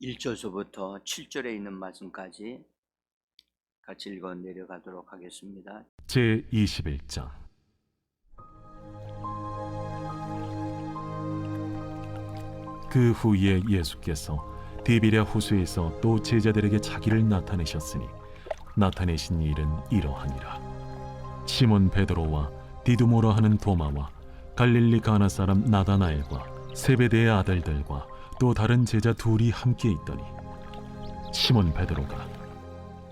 1절서부터 7절에 있는 말씀까지 같이 읽어 내려가도록 하겠습니다. 제21장. 그 후에 예수께서 디비랴 호수에서 또 제자들에게 자기를 나타내셨으니 나타내신 일은 이러하니라. 시몬 베드로와 디두모라 하는 도마와 갈릴리 가나 사람 나다나엘과 세베대의 아들들과 또 다른 제자 둘이 함께 있더니 시몬 베드로가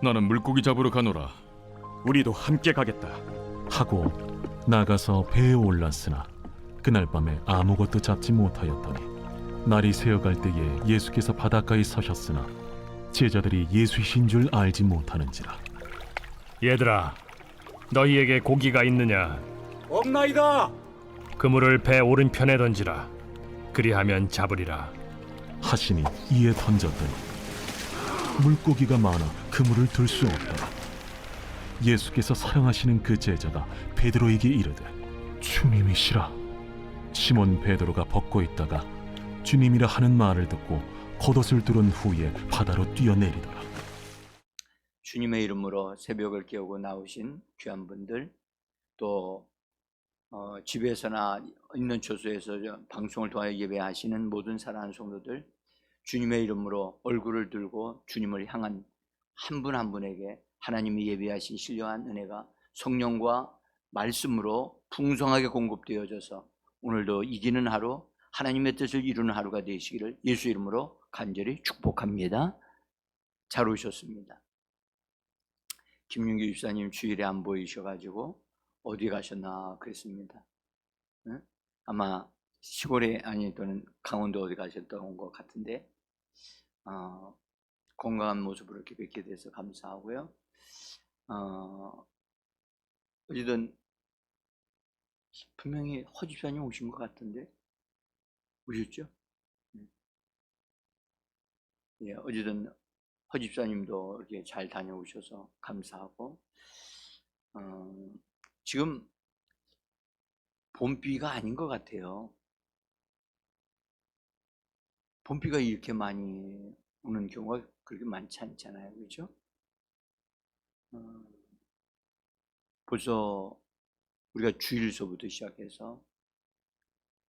나는 물고기 잡으러 가노라. 우리도 함께 가겠다. 하고 나가서 배에 올랐으나 그날 밤에 아무것도 잡지 못하였더니 날이 새어갈 때에 예수께서 바닷가에 서셨으나 제자들이 예수이신 줄 알지 못하는지라. 얘들아, 너희에게 고기가 있느냐? 없나이다. 그물을 배 오른편에 던지라. 그리하면 잡으리라. 하시니 이에 던졌더니 물고기가 많아 그물을 들 수 없더라. 예수께서 사랑하시는 그 제자가 베드로에게 이르되 주님이시라. 시몬 베드로가 벗고 있다가 주님이라 하는 말을 듣고 겉옷을 두른 후에 바다로 뛰어내리더라. 주님의 이름으로 새벽을 깨우고 나오신 귀한 분들, 또 집에서나 있는 처소에서 방송을 통하여 예배하시는 모든 사랑하는 성도들, 주님의 이름으로 얼굴을 들고 주님을 향한 한 분 한 분에게 하나님이 예비하신 신령한 은혜가 성령과 말씀으로 풍성하게 공급되어져서 오늘도 이기는 하루, 하나님의 뜻을 이루는 하루가 되시기를 예수 이름으로 간절히 축복합니다. 잘 오셨습니다. 김윤규 집사님 주일에 안 보이셔가지고 어디 가셨나 그랬습니다. 응? 아마 시골에 아니 또는 강원도 어디 가셨던 것 같은데 건강한 모습으로 이렇게 뵙게 돼서 감사하고요. 어쨌든 분명히 허 집사님 오신 것 같은데 오셨죠? 예, 어쨌든 허 집사님도 이렇게 잘 다녀오셔서 감사하고 지금 봄비가 아닌 것 같아요. 봄비가 이렇게 많이 오는 경우가 그렇게 많지 않잖아요, 그렇죠? 벌써 우리가 주일서부터 시작해서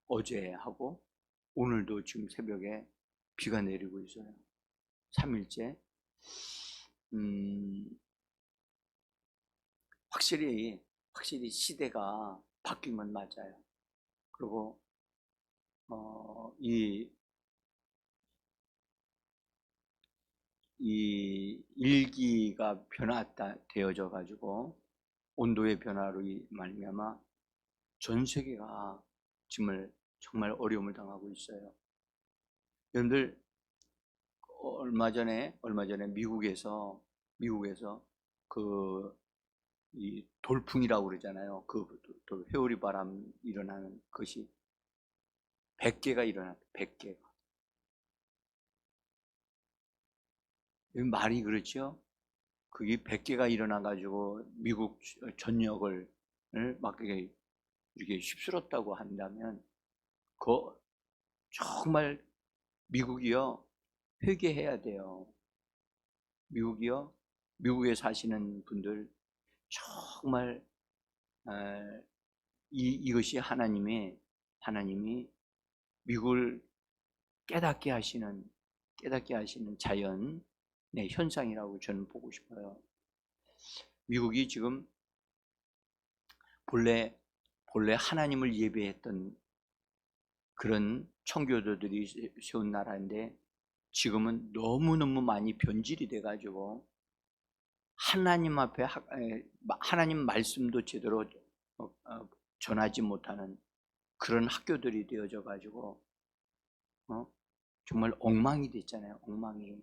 어제 하고 오늘도 지금 새벽에 비가 내리고 있어요. 3일째. 확실히 시대가 바뀐 건 맞아요. 그리고 이 일기가 되어져 가지고 온도의 변화로 말미암아 전 세계가 정말 어려움을 당하고 있어요. 여러분들 얼마 전에 미국에서 이 돌풍이라고 그러잖아요. 그 회오리 바람 일어나는 것이 100개가 일어났다. 100개가. 말이 그렇죠? 그게 100개가 일어나 가지고 미국 전역을 막 이렇게 휩쓸었다고 한다면 정말 미국이요 회개해야 돼요. 미국에 사시는 분들 정말 이것이 하나님이 미국을 깨닫게 하시는 자연의 현상이라고 저는 보고 싶어요. 미국이 지금 본래 하나님을 예배했던 그런 청교도들이 세운 나라인데 지금은 너무너무 많이 변질이 돼가지고 하나님 앞에 하나님 말씀도 제대로 전하지 못하는 그런 학교들이 되어져 가지고 정말 엉망이 됐잖아요. 엉망이.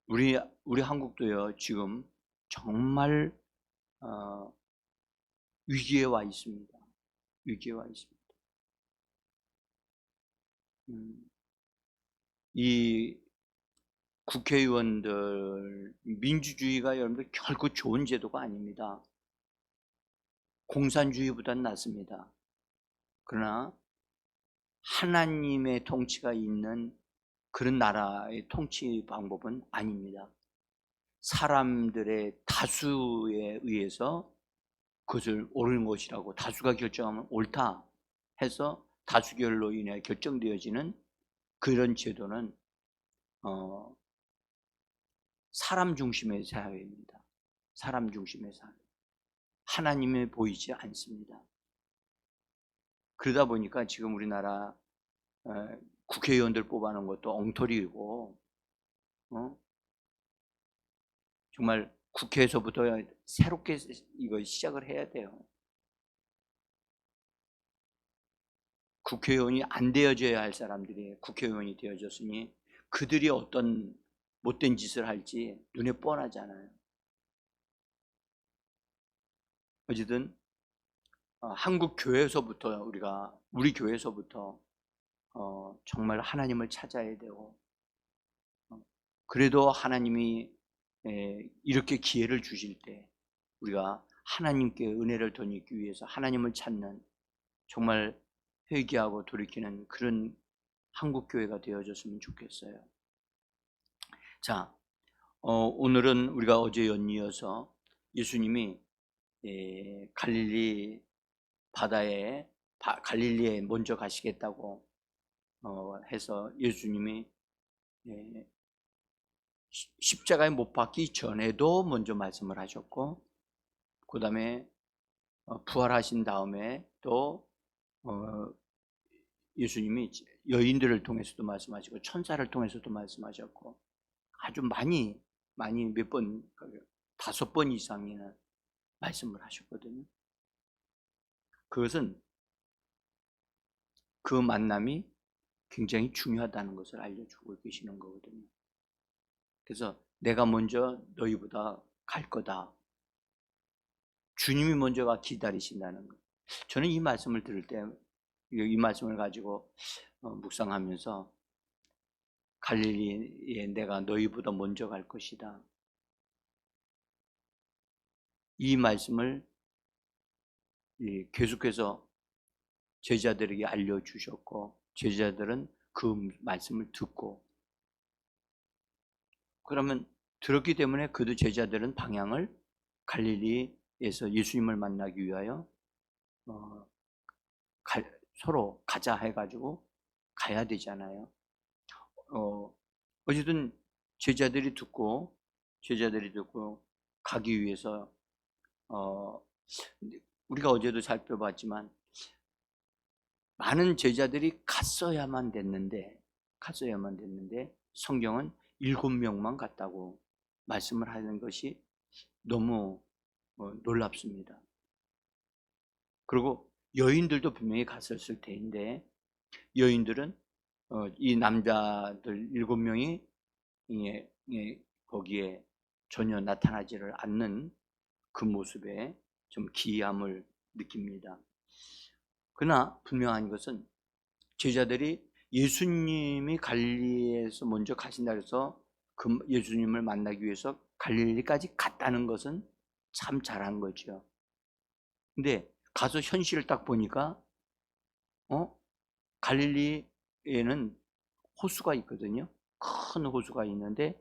우리 한국도요 지금 정말 위기에 와 있습니다. 위기에 와 있습니다. 이 국회의원들 민주주의가 여러분들 결코 좋은 제도가 아닙니다. 공산주의보다는 낫습니다. 그러나 하나님의 통치가 있는 그런 나라의 통치 방법은 아닙니다. 사람들의 다수에 의해서 그것을 옳은 것이라고 다수가 결정하면 옳다 해서 다수결로 인해 결정되어지는 그런 제도는 사람 중심의 사회입니다. 사람 중심의 사회. 하나님이 보이지 않습니다. 그러다 보니까 지금 우리나라 국회의원들 뽑아놓은 것도 엉터리이고 정말 국회에서부터 새롭게 이거 시작을 해야 돼요. 국회의원이 안 되어져야 할 사람들이 국회의원이 되어졌으니 그들이 어떤 못된 짓을 할지 눈에 뻔하잖아요. 어쨌든 한국 교회에서부터 우리 교회에서부터 정말 하나님을 찾아야 되고 그래도 하나님이 이렇게 기회를 주실 때 우리가 하나님께 은혜를 덧입기 위해서 하나님을 찾는 정말 회개하고 돌이키는 그런 한국교회가 되어졌으면 좋겠어요. 자, 오늘은 우리가 어제 연이어서 예수님이 갈릴리 바다에 갈릴리에 먼저 가시겠다고 해서 예수님이 십자가에 못 박기 전에도 먼저 말씀을 하셨고 그 다음에 부활하신 다음에 또 예수님이 여인들을 통해서도 말씀하시고 천사를 통해서도 말씀하셨고 아주 많이 몇 번, 5번 이상이나 말씀을 하셨거든요. 그것은 그 만남이 굉장히 중요하다는 것을 알려주고 계시는 거거든요. 그래서 내가 먼저 너희보다 갈 거다. 주님이 먼저가 기다리신다는 것. 저는 이 말씀을 들을 때 이 말씀을 가지고 묵상하면서 갈릴리에 내가 너희보다 먼저 갈 것이다. 이 말씀을 계속해서 제자들에게 알려주셨고 제자들은 그 말씀을 듣고 그러면 들었기 때문에 그도 제자들은 방향을 갈릴리에서 예수님을 만나기 위하여 서로 가자 해가지고 가야 되잖아요. 어쨌든 제자들이 듣고 가기 위해서 우리가 어제도 살펴봤지만 많은 제자들이 갔어야만 됐는데 성경은 7명만 갔다고 말씀을 하는 것이 너무 놀랍습니다. 그리고 여인들도 분명히 갔었을 텐데 여인들은 이 남자들 7명이 거기에 전혀 나타나지를 않는 그 모습에 좀 기이함을 느낍니다. 그러나 분명한 것은 제자들이 예수님이 갈릴리에서 먼저 가신다 해서 그 예수님을 만나기 위해서 갈릴리까지 갔다는 것은 참 잘한 거죠. 근데 가서 현실을 딱 보니까 갈릴리에는 호수가 있거든요. 큰 호수가 있는데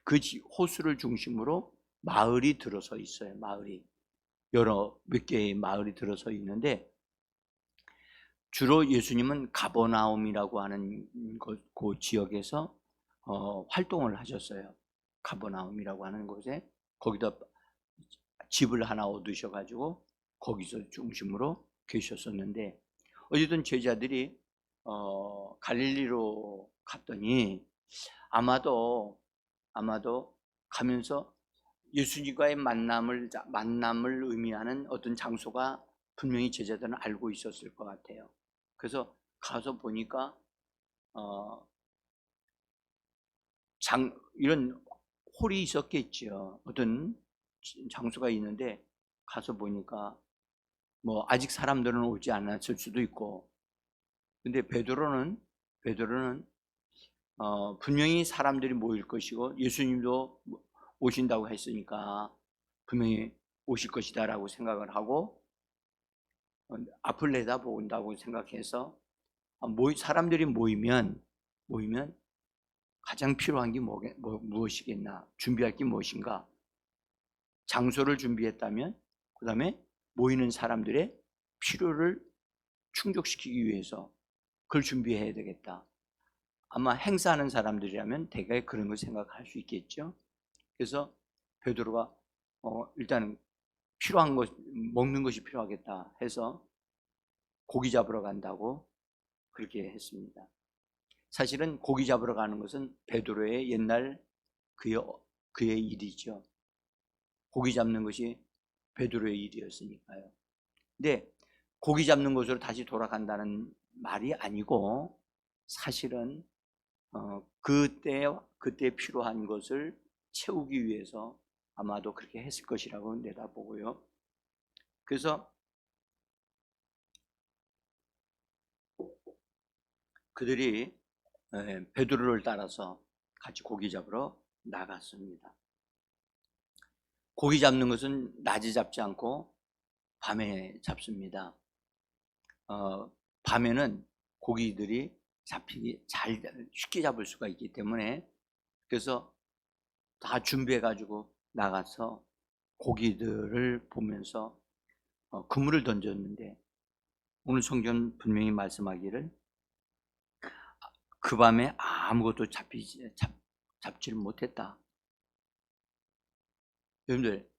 그 호수를 중심으로 마을이 들어서 있어요. 마을이 몇 개의 마을이 들어서 있는데 주로 예수님은 가버나움이라고 하는 그 지역에서 활동을 하셨어요. 가버나움이라고 하는 곳에 거기다 집을 하나 얻으셔가지고 거기서 중심으로 계셨었는데 어쨌든 제자들이 갈릴리로 갔더니 아마도 가면서 예수님과의 만남을 의미하는 어떤 장소가 분명히 제자들은 알고 있었을 것 같아요. 그래서 가서 보니까 이런 홀이 있었겠죠. 어떤 장소가 있는데 가서 보니까 뭐 아직 사람들은 오지 않았을 수도 있고, 근데 베드로는 분명히 사람들이 모일 것이고 예수님도 오신다고 했으니까 분명히 오실 것이다라고 생각을 하고 앞을 내다본다고 생각해서 사람들이 모이면 가장 필요한 게 무엇이겠나? 준비할 게 무엇인가? 장소를 준비했다면 그 다음에 모이는 사람들의 필요를 충족시키기 위해서 그걸 준비해야 되겠다. 아마 행사하는 사람들이라면 대개 그런 걸 생각할 수 있겠죠. 그래서 베드로가 일단은 필요한 것, 먹는 것이 필요하겠다 해서 고기 잡으러 간다고 그렇게 했습니다. 사실은 고기 잡으러 가는 것은 베드로의 옛날 그의 일이죠. 고기 잡는 것이 베드로의 일이었으니까요. 근데 고기 잡는 곳으로 다시 돌아간다는 말이 아니고 사실은 그때 필요한 것을 채우기 위해서 아마도 그렇게 했을 것이라고 내다보고요. 그래서 그들이 베드로를 따라서 같이 고기 잡으러 나갔습니다. 고기 잡는 것은 낮에 잡지 않고 밤에 잡습니다. 밤에는 고기들이 잡히기 쉽게 잡을 수가 있기 때문에 그래서 다 준비해가지고 나가서 고기들을 보면서 그물을 던졌는데 오늘 성경 분명히 말씀하기를 그 밤에 아무것도 잡지를 못했다. 여러분들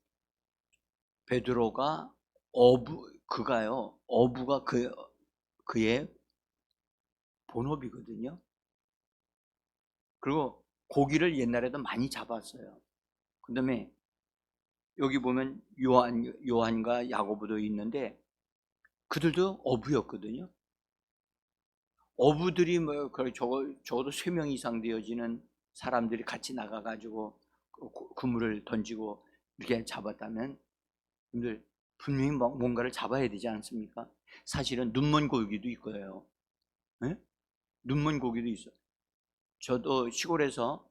베드로가 어부가 그의 본업이거든요. 그리고 고기를 옛날에도 많이 잡았어요. 그 다음에 여기 보면 요한과 야고보도 있는데 그들도 어부였거든요. 어부들이 적어도 3명 이상 되어지는 사람들이 같이 나가가지고 그물을 던지고 이렇게 잡았다면 여러분들 분명히 뭔가를 잡아야 되지 않습니까? 사실은 눈먼 고기도 있고요. 네? 눈먼 고기도 있어요. 저도 시골에서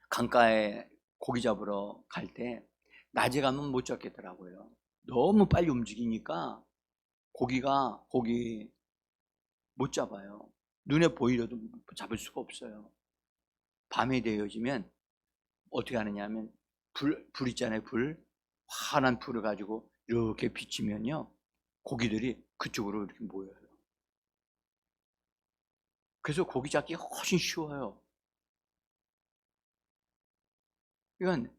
강가에 고기 잡으러 갈 때 낮에 가면 못 잡겠더라고요. 너무 빨리 움직이니까 고기 못 잡아요. 눈에 보이려도 잡을 수가 없어요. 밤이 되어지면 어떻게 하느냐 하면 불 있잖아요. 환한 불을 가지고 이렇게 비치면요 고기들이 그쪽으로 이렇게 모여요. 그래서 고기 잡기가 훨씬 쉬워요. 그러니까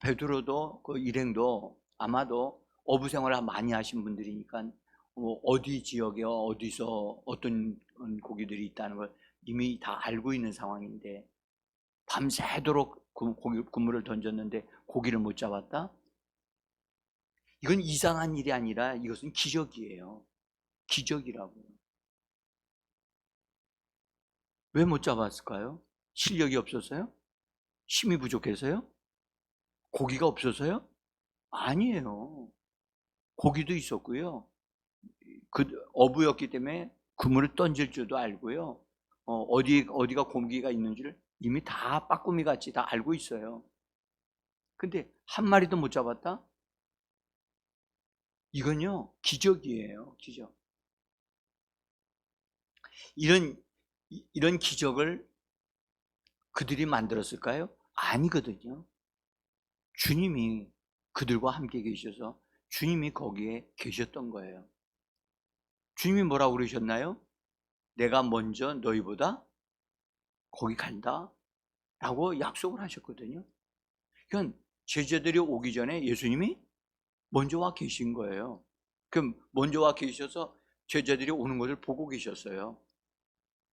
베드로도 그 일행도 아마도 어부 생활을 많이 하신 분들이니까 어디 지역에 어디서 어떤 고기들이 있다는 걸 이미 다 알고 있는 상황인데 밤새도록 그물을 던졌는데 고기를 못 잡았다? 이건 이상한 일이 아니라 이것은 기적이에요. 기적이라고요. 왜 못 잡았을까요? 실력이 없어서요? 힘이 부족해서요? 고기가 없어서요? 아니에요. 고기도 있었고요. 그 어부였기 때문에 그물을 던질 줄도 알고요. 어디가 고기가 있는지를 이미 다 빠꾸미 같이 다 알고 있어요. 근데 한 마리도 못 잡았다? 이건요 기적이에요. 기적. 이런 기적을 그들이 만들었을까요? 아니거든요. 주님이 그들과 함께 계셔서 주님이 거기에 계셨던 거예요. 주님이 뭐라고 그러셨나요? 내가 먼저 너희보다 거기 간다 라고 약속을 하셨거든요. 그러니까 제자들이 오기 전에 예수님이 먼저 와 계신 거예요. 그럼 먼저 와 계셔서 제자들이 오는 것을 보고 계셨어요.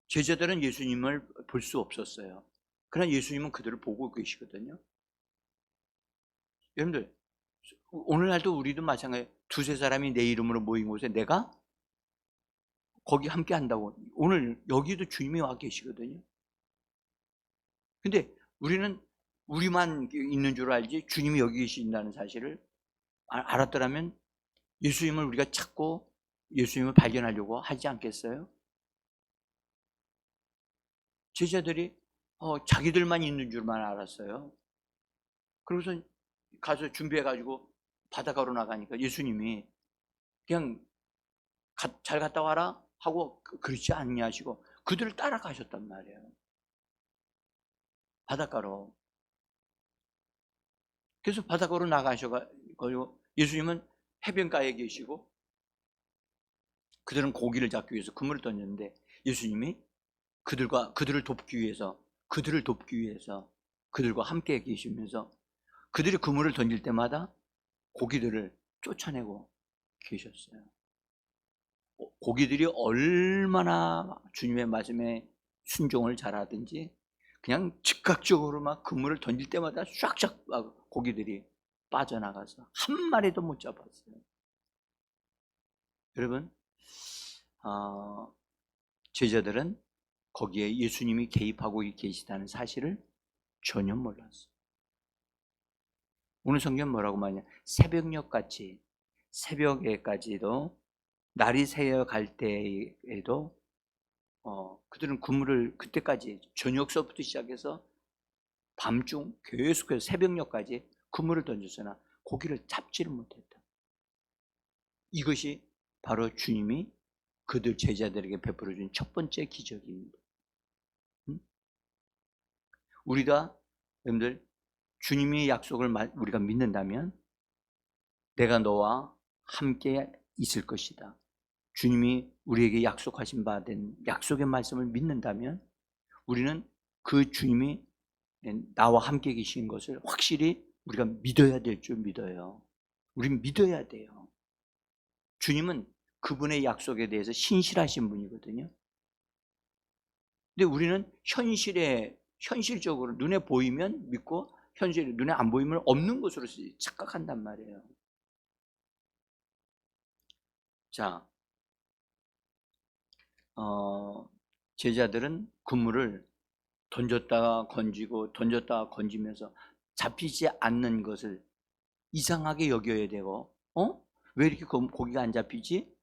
제자들은 예수님을 볼 수 없었어요. 그러나 예수님은 그들을 보고 계시거든요. 여러분들 오늘날도 우리도 마찬가지예요. 2-3 사람이 내 이름으로 모인 곳에 내가 거기 함께 한다고. 오늘 여기도 주님이 와 계시거든요. 근데 우리는 우리만 있는 줄 알지 주님이 여기 계신다는 사실을 알았더라면 예수님을 우리가 찾고 예수님을 발견하려고 하지 않겠어요? 제자들이 자기들만 있는 줄만 알았어요. 그러고서 가서 준비해가지고 바닷가로 나가니까 예수님이 그냥 잘 갔다 와라 하고 그렇지 않냐 하시고 그들을 따라가셨단 말이에요. 바닷가로. 그래서 바닷가로 나가셔가지고 예수님은 해변가에 계시고 그들은 고기를 잡기 위해서 그물을 던졌는데 예수님이 그들을 돕기 위해서 그들과 함께 계시면서 그들이 그물을 던질 때마다 고기들을 쫓아내고 계셨어요. 고기들이 얼마나 주님의 말씀에 순종을 잘하든지 그냥 즉각적으로 막 그물을 던질 때마다 쫙쫙 고기들이 빠져나가서 한 마리도 못 잡았어요. 여러분, 제자들은 거기에 예수님이 개입하고 계시다는 사실을 전혀 몰랐어요. 오늘 성경 뭐라고 말하냐? 새벽녘같이 새벽에까지도 날이 새어갈 때에도 그들은 그물을 그때까지 저녁서부터 시작해서 밤중 계속해서 새벽녘까지 그물을 던졌으나 고기를 잡지를 못했다. 이것이 바로 주님이 그들 제자들에게 베풀어준 첫 번째 기적입니다. 우리가 여러분들 주님의 약속을 우리가 믿는다면 내가 너와 함께 있을 것이다. 주님이 우리에게 약속하신 바 된 약속의 말씀을 믿는다면 우리는 그 주님이 나와 함께 계신 것을 확실히 우리가 믿어야 될 줄 믿어요. 우린 믿어야 돼요. 주님은 그분의 약속에 대해서 신실하신 분이거든요. 근데 우리는 현실적으로 눈에 보이면 믿고 현실이 눈에 안 보이면 없는 것으로 착각한단 말이에요. 자, 제자들은 그물을 던졌다가 건지고 던졌다가 건지면서 잡히지 않는 것을 이상하게 여겨야 되고 왜 이렇게 고기가 안 잡히지?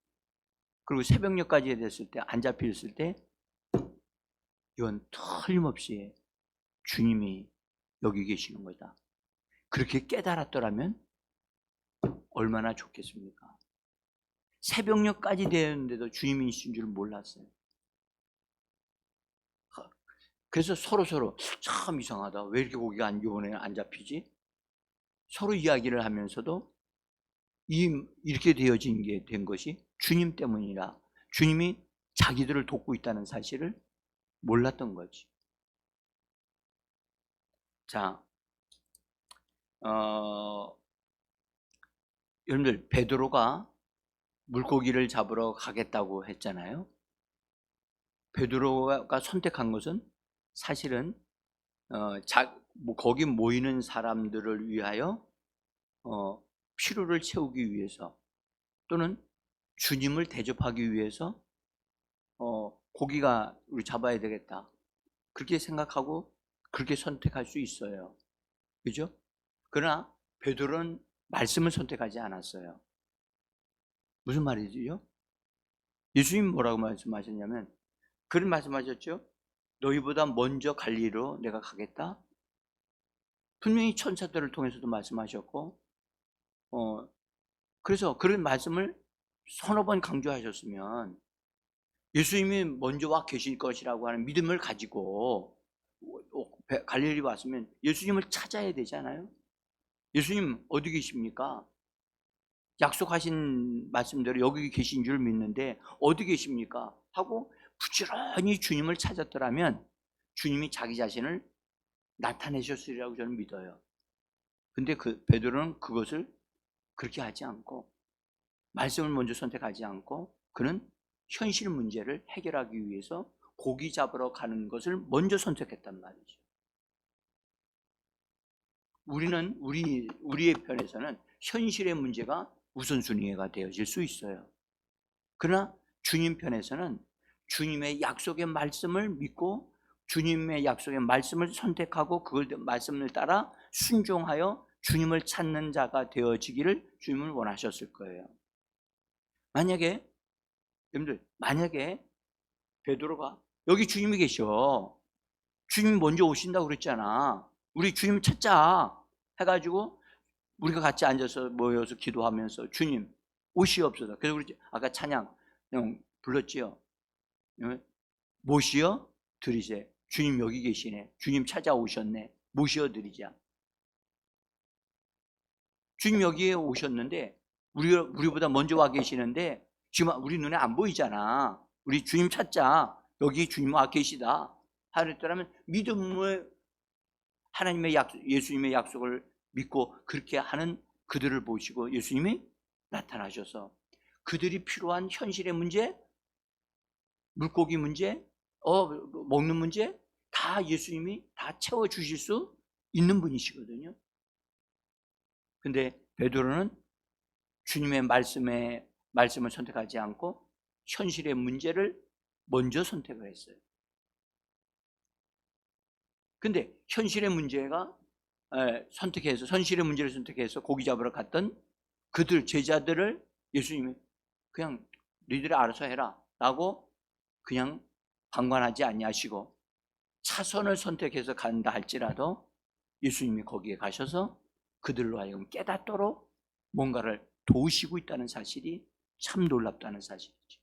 그리고 새벽녘까지 됐을 때 안 잡혔을 때 이건 틀림없이 주님이 여기 계시는 거다. 그렇게 깨달았더라면 얼마나 좋겠습니까? 새벽녘까지 되었는데도 주님이 있는 줄 몰랐어요. 그래서 서로 참 이상하다. 왜 이렇게 고기가 이번에 안 잡히지? 서로 이야기를 하면서도 이렇게 되어진 게 된 것이 주님 때문이라 주님이 자기들을 돕고 있다는 사실을 몰랐던 거지. 자, 여러분들 베드로가 물고기를 잡으러 가겠다고 했잖아요. 베드로가 선택한 것은 사실은 거기 모이는 사람들을 위하여 필요를 채우기 위해서 또는 주님을 대접하기 위해서 고기가 우리 잡아야 되겠다 그렇게 생각하고 그렇게 선택할 수 있어요. 그죠? 그러나 베드로는 말씀을 선택하지 않았어요. 무슨 말이지요? 예수님 뭐라고 말씀하셨냐면 그런 말씀하셨죠? 너희보다 먼저 갈리로 내가 가겠다. 분명히 천사들을 통해서도 말씀하셨고 그래서 그런 말씀을 서너 번 강조하셨으면 예수님이 먼저 와 계실 것이라고 하는 믿음을 가지고 갈릴리 왔으면 예수님을 찾아야 되잖아요. 예수님 어디 계십니까? 약속하신 말씀대로 여기 계신 줄 믿는데 어디 계십니까? 하고 부지런히 주님을 찾았더라면 주님이 자기 자신을 나타내셨으리라고 저는 믿어요. 근데 베드로는 그것을 그렇게 하지 않고 말씀을 먼저 선택하지 않고 그는 현실 문제를 해결하기 위해서 고기 잡으러 가는 것을 먼저 선택했단 말이죠. 우리는 우리의 편에서는 현실의 문제가 우선순위가 되어질 수 있어요. 그러나 주님 편에서는 주님의 약속의 말씀을 믿고 주님의 약속의 말씀을 선택하고 그 말씀을 따라 순종하여 주님을 찾는 자가 되어지기를 주님은 원하셨을 거예요. 만약에 베드로가 여기 주님이 계셔. 주님이 먼저 오신다고 그랬잖아. 우리 주님 찾자 해가지고 우리가 같이 앉아서 모여서 기도하면서 주님 오시옵소서. 그래서 우리 아까 찬양 그냥 불렀지요. 모시어 드리세. 주님 여기 계시네. 주님 찾아오셨네. 모시어 드리자. 주님 여기에 오셨는데 우리보다 먼저 와 계시는데 지금 우리 눈에 안 보이잖아. 우리 주님 찾자. 여기 주님 와 계시다. 하랬더라면 믿음을 하나님의 예수님의 약속을 믿고 그렇게 하는 그들을 보시고 예수님이 나타나셔서 그들이 필요한 현실의 문제, 물고기 문제, 먹는 문제 다 예수님이 다 채워주실 수 있는 분이시거든요. 근데 베드로는 주님의 말씀을 선택하지 않고 현실의 문제를 먼저 선택을 했어요. 근데 현실의 문제를 선택해서 고기 잡으러 갔던 그들 제자들을 예수님이 그냥 너희들이 알아서 해라 라고 그냥 방관하지 아니하시고 차선을 선택해서 간다 할지라도 예수님이 거기에 가셔서 그들로 하여금 깨닫도록 뭔가를 도우시고 있다는 사실이 참 놀랍다는 사실이죠.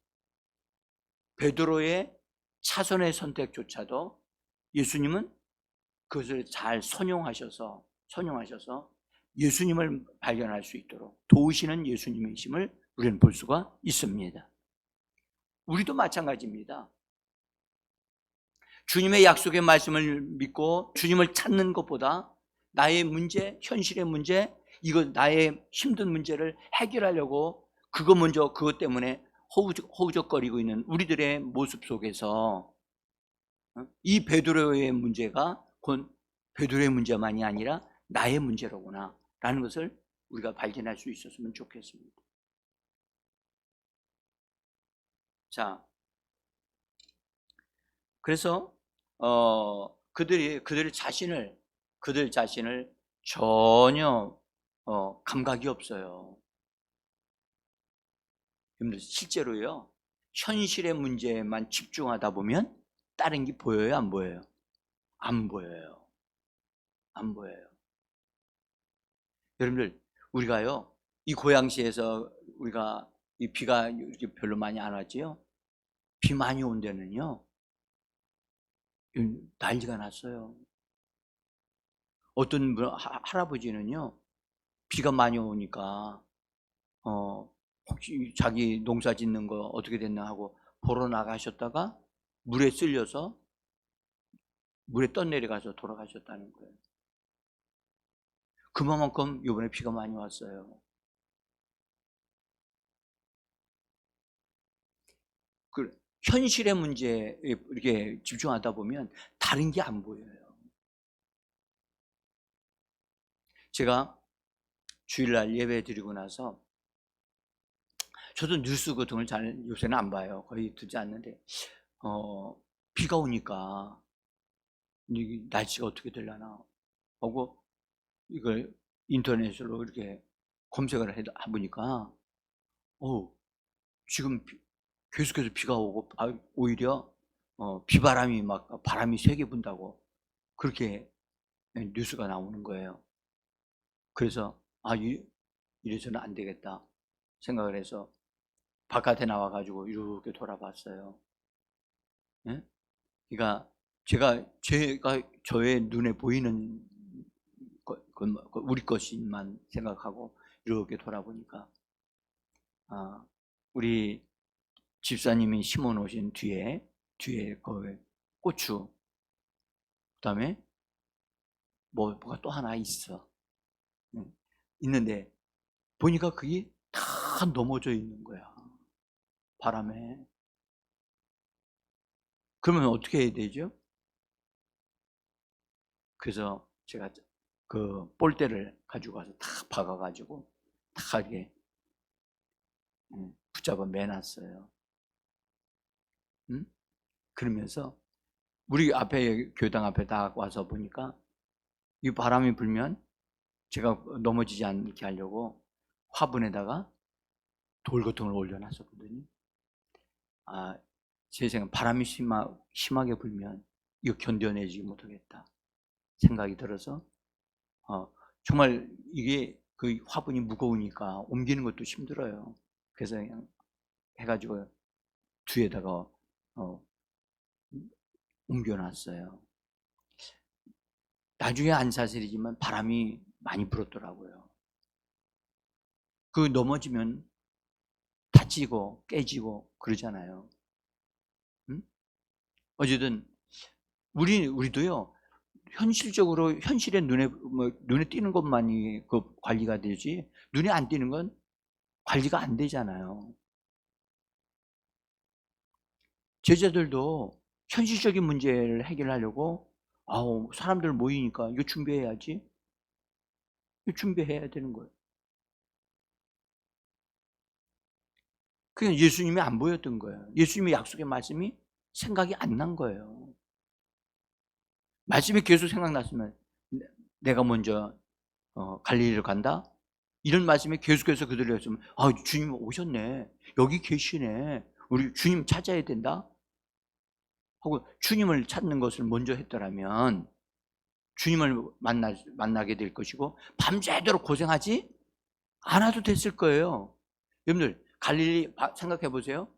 베드로의 차선의 선택조차도 예수님은 그것을 잘 선용하셔서 예수님을 발견할 수 있도록 도우시는 예수님이심을 우리는 볼 수가 있습니다. 우리도 마찬가지입니다. 주님의 약속의 말씀을 믿고 주님을 찾는 것보다 나의 문제, 현실의 문제, 이거 나의 힘든 문제를 해결하려고 그것 때문에 허우적거리고 있는 우리들의 모습 속에서 이 베드로의 문제가 곧 베드로의 문제만이 아니라 나의 문제로구나 라는 것을 우리가 발견할 수 있었으면 좋겠습니다. 자, 그래서 그들 자신을 전혀 감각이 없어요. 실제로요, 현실의 문제에만 집중하다 보면 다른 게 보여요, 안 보여요? 안 보여요. 안 보여요. 여러분들, 우리가요, 이 고양시에서 우리가 이 비가 이렇게 별로 많이 안 왔지요? 비 많이 온 데는요, 난리가 났어요. 어떤 할아버지는요, 비가 많이 오니까 혹시 자기 농사 짓는 거 어떻게 됐나 하고 보러 나가셨다가 물에 쓸려서 물에 떠내려가서 돌아가셨다는 거예요. 그만큼 이번에 비가 많이 왔어요. 현실의 문제에 이렇게 집중하다 보면 다른 게 안 보여요. 제가 주일날 예배 드리고 나서 저도 뉴스 같은 걸 잘 요새는 안 봐요. 거의 듣지 않는데 비가 오니까 날씨가 어떻게 되려나 하고 이걸 인터넷으로 이렇게 검색을 해보니까 지금 계속해서 비가 오고 오히려 비바람이 막 바람이 세게 분다고 그렇게 뉴스가 나오는 거예요. 그래서 이래서는 안 되겠다 생각을 해서 바깥에 나와가지고 이렇게 돌아봤어요. 네? 그러니까 제가 저의 눈에 보이는 우리 것만 생각하고 이렇게 돌아보니까 우리 집사님이 심어 놓으신 뒤에 그 고추, 그다음에 뭐가 또 하나 있어. 있는데 보니까 그게 다 넘어져 있는 거야, 바람에. 그러면 어떻게 해야 되죠? 그래서 제가 그 볼대를 가지고 가서 다 박아가지고 다 이렇게 붙잡아 매놨어요. 그러면서 우리 앞에 교당 앞에 딱 와서 보니까 이 바람이 불면 제가 넘어지지 않게 하려고 화분에다가 돌 같은 걸 올려놨었거든요. 제 생각 바람이 심하게 불면 이거 견뎌내지 못하겠다 생각이 들어서 정말 이게 그 화분이 무거우니까 옮기는 것도 힘들어요. 그래서 그냥 해가지고 뒤에다가 옮겨놨어요. 나중에 안 사실이지만 바람이 많이 불었더라고요. 그 넘어지면 다치고 깨지고 그러잖아요. 응? 어쨌든 우리도요. 현실적으로 현실에 눈에 띄는 것만이 그 관리가 되지 눈에 안 띄는 건 관리가 안 되잖아요. 제자들도 현실적인 문제를 해결하려고 사람들 모이니까 이거 준비해야지. 이거 준비해야 되는 거예요. 그냥 예수님이 안 보였던 거예요. 예수님의 약속의 말씀이 생각이 안 난 거예요. 말씀이 계속 생각났으면 내가 먼저 갈릴리를 간다? 이런 말씀이 계속해서 그들이 했으면 주님 오셨네. 여기 계시네. 우리 주님 찾아야 된다? 하고 주님을 찾는 것을 먼저 했더라면 주님을 만나게 될 것이고 밤새도록 고생하지 않아도 됐을 거예요. 여러분들 갈릴리 생각해 보세요.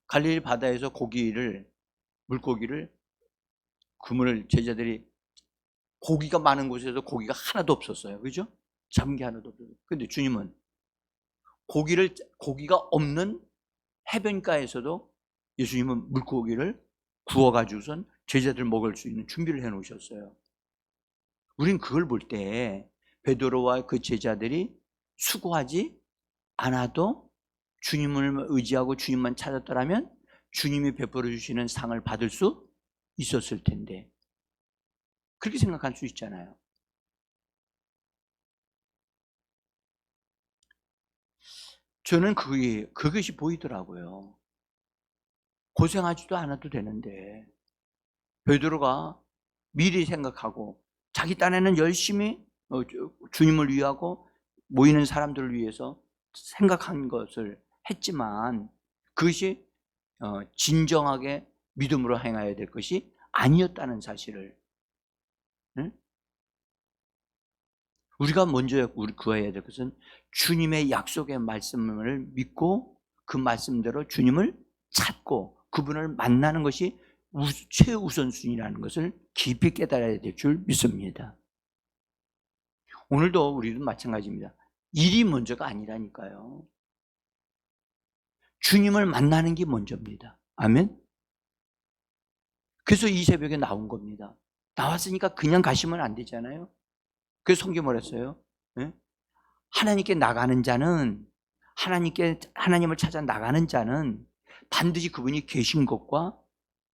갈릴리 바다에서 물고기를 그물을 제자들이 고기가 많은 곳에서 고기가 하나도 없었어요. 그죠? 잡은 게 하나도 없어요. 근데 주님은 고기가 없는 해변가에서도 예수님은 물고기를 구워가지고선 제자들 먹을 수 있는 준비를 해 놓으셨어요. 우린 그걸 볼 때 베드로와 그 제자들이 수고하지 않아도 주님을 의지하고 주님만 찾았더라면 주님이 베풀어 주시는 상을 받을 수 있었을 텐데 그렇게 생각할 수 있잖아요. 저는 그것이 보이더라고요. 고생하지도 않아도 되는데 베드로가 미리 생각하고 자기 딴에는 열심히 주님을 위하고 모이는 사람들을 위해서 생각한 것을 했지만 그것이 진정하게 믿음으로 행해야 될 것이 아니었다는 사실을 우리가 먼저 구해야 될 것은 주님의 약속의 말씀을 믿고 그 말씀대로 주님을 찾고 그분을 만나는 것이 최우선순위라는 것을 깊이 깨달아야 될 줄 믿습니다. 오늘도 우리도 마찬가지입니다. 일이 먼저가 아니라니까요. 주님을 만나는 게 먼저입니다. 아멘. 그래서 이 새벽에 나온 겁니다. 나왔으니까 그냥 가시면 안 되잖아요. 그래서 성경이 뭐랬어요? 하나님께 나가는 자는 하나님을 찾아 나가는 자는 반드시 그분이 계신 것과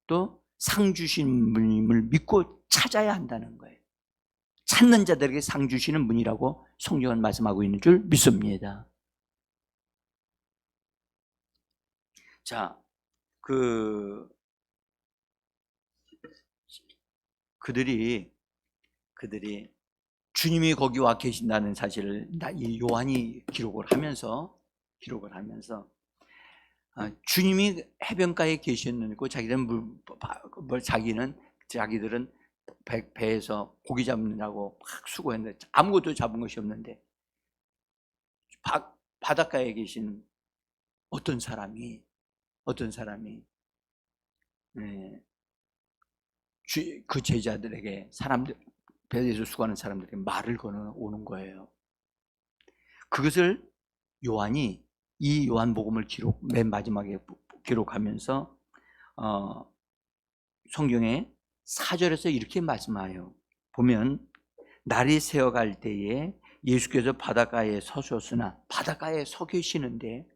또 상 주신 분임을 믿고 찾아야 한다는 거예요. 찾는 자들에게 상 주시는 분이라고 성경은 말씀하고 있는 줄 믿습니다. 자, 그들이 주님이 거기 와 계신다는 사실을 이 요한이 기록을 하면서 주님이 해변가에 계셨고 자기들은 배에서 고기 잡느라고 막 수고했는데 아무것도 잡은 것이 없는데 바닷가에 계신 어떤 사람이 그 제자들에게 배에서 수고하는 사람들에게 말을 건너오는 거예요. 그것을 요한이 이 요한복음을 맨 마지막에 기록하면서 성경에 4절에서 이렇게 말씀해요. 보면 날이 새어갈 때에 예수께서 바닷가에 서셨으나 바닷가에 서 계시는데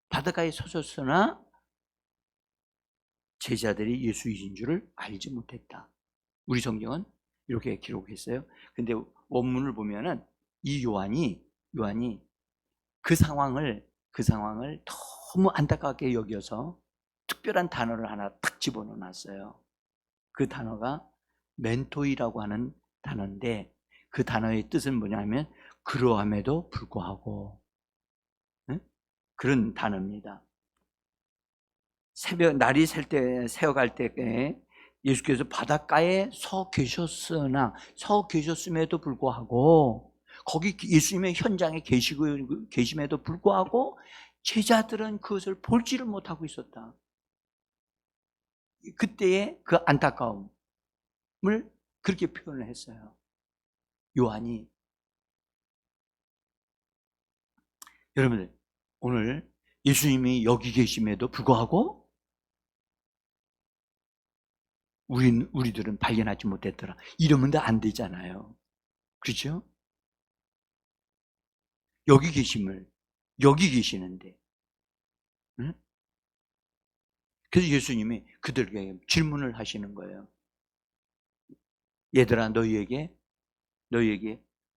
바닷가에 서셨으나 제자들이 예수이신 줄을 알지 못했다. 우리 성경은 이렇게 기록했어요. 근데 원문을 보면은 이 요한이 그 상황을 너무 안타깝게 여겨서 특별한 단어를 하나 딱 집어넣어 놨어요. 그 단어가 멘토이라고 하는 단어인데 그 단어의 뜻은 뭐냐면 그러함에도 불구하고 그런 단어입니다. 날이 새어갈 때에 예수께서 바닷가에 서 계셨음에도 불구하고 거기 예수님의 현장에 계심에도 불구하고 제자들은 그것을 볼지를 못하고 있었다. 그때의 그 안타까움을 그렇게 표현을 했어요. 요한이. 여러분들, 오늘 예수님이 여기 계심에도 불구하고 우리들은 발견하지 못했더라. 이러면 안 되잖아요. 그렇죠? 여기 계시는데. 응? 그래서 예수님이 그들에게 질문을 하시는 거예요. 얘들아, 너희에게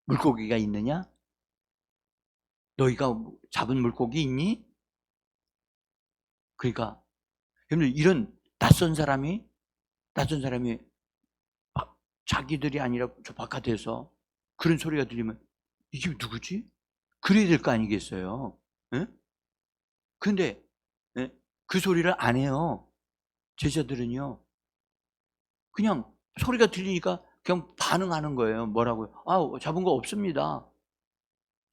물고기가 있느냐? 너희가 잡은 물고기 있니? 그러니까 여러분, 이런 낯선 사람이 자기들이 아니라 저 바깥에서 그런 소리가 들리면 이게 누구지? 그래야 될 거 아니겠어요? 그런데 그 소리를 안 해요. 제자들은요. 그냥 소리가 들리니까 그냥 반응하는 거예요. 뭐라고요? 잡은 거 없습니다.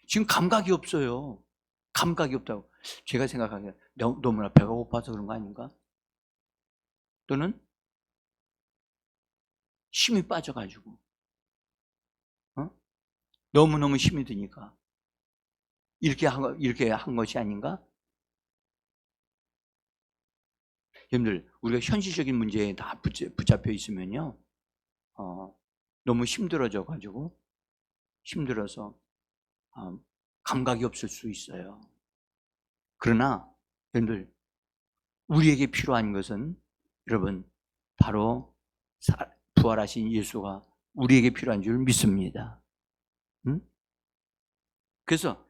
지금 감각이 없어요. 감각이 없다고. 제가 생각하기에 너무나 배가 고파서 그런 거 아닌가? 또는 힘이 빠져가지고 너무너무 힘이 드니까 이렇게 한 것이 아닌가? 여러분들, 우리가 현실적인 문제에 다 붙잡혀 있으면요, 너무 힘들어져서 감각이 없을 수 있어요. 그러나 여러분들, 우리에게 필요한 것은 여러분 바로 부활하신 예수가 우리에게 필요한 줄 믿습니다. 그래서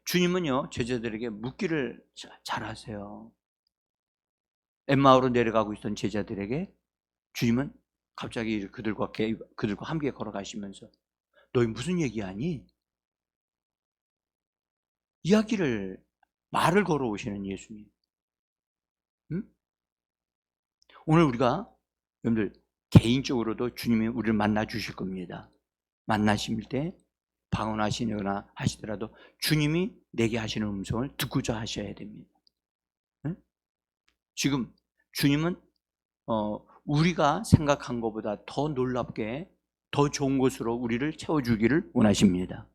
주님은요, 제자들에게 묻기를 잘하세요. 엠마오로 내려가고 있던 제자들에게 주님은 갑자기 그들과 함께 걸어가시면서 너희 무슨 얘기하니? 말을 걸어오시는 예수님. 오늘 우리가 여러분들 개인적으로도 주님이 우리를 만나 주실 겁니다. 만나실 때 방언하시거나 하시더라도 주님이 내게 하시는 음성을 듣고자 하셔야 됩니다. 지금 주님은 우리가 생각한 것보다 더 놀랍게 더 좋은 것으로 우리를 채워주기를 원하십니다.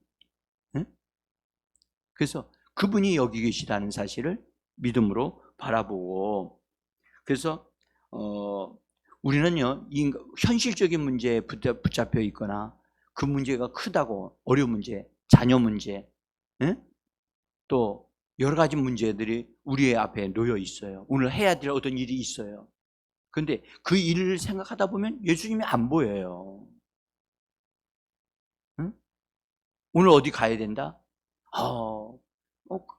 그래서 그분이 여기 계시다는 사실을 믿음으로 바라보고, 그래서 우리는요, 현실적인 문제에 붙잡혀 있거나 그 문제가 크다고, 어려운 문제, 자녀 문제, 또 여러 가지 문제들이 우리의 앞에 놓여 있어요. 오늘 해야 될 어떤 일이 있어요. 그런데 그 일을 생각하다 보면 예수님이 안 보여요. 오늘 어디 가야 된다?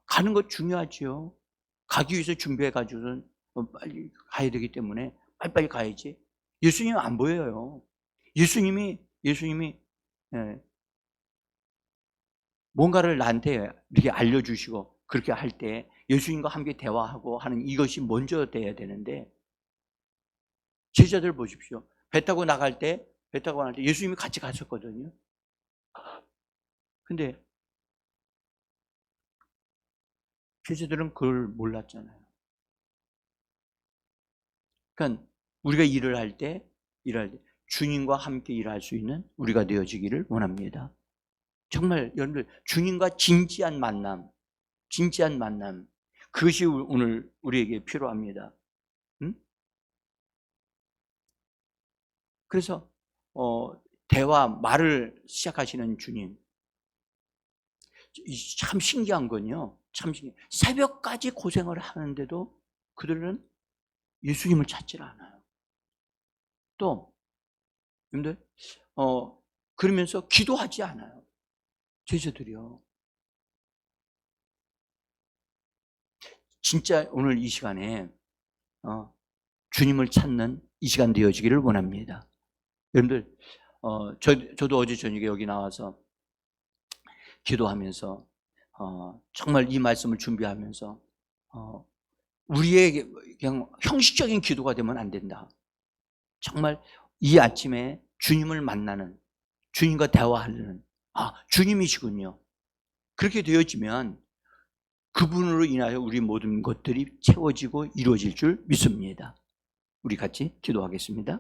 가는 것 중요하지요. 가기 위해서 준비해가지고는 빨리 가야 되기 때문에 빨리빨리 가야지. 예수님은 안 보여요. 예수님이 뭔가를 나한테 이렇게 알려주시고 그렇게 할 때 예수님과 함께 대화하고 하는 이것이 먼저 돼야 되는데, 제자들 보십시오. 배 타고 나갈 때 예수님이 같이 가셨거든요. 근데 제자들은 그걸 몰랐잖아요. 그러니까 우리가 일을 할 때 주님과 함께 일할 수 있는 우리가 되어지기를 원합니다. 정말 여러분들, 주님과 진지한 만남, 그것이 오늘 우리에게 필요합니다. 그래서 말을 시작하시는 주님, 참 신기한 건요, 새벽까지 고생을 하는데도 그들은 예수님을 찾질 않아요. 또 여러분들, 그러면서 기도하지 않아요. 제자들이요. 진짜 오늘 이 시간에 주님을 찾는 이 시간 되어지기를 원합니다. 여러분들, 저도 어제 저녁에 여기 나와서 기도하면서 정말 이 말씀을 준비하면서 우리에게 그냥 형식적인 기도가 되면 안 된다. 정말 이 아침에 주님을 만나는, 주님과 대화하는 주님이시군요. 그렇게 되어지면 그분으로 인하여 우리 모든 것들이 채워지고 이루어질 줄 믿습니다. 우리 같이 기도하겠습니다.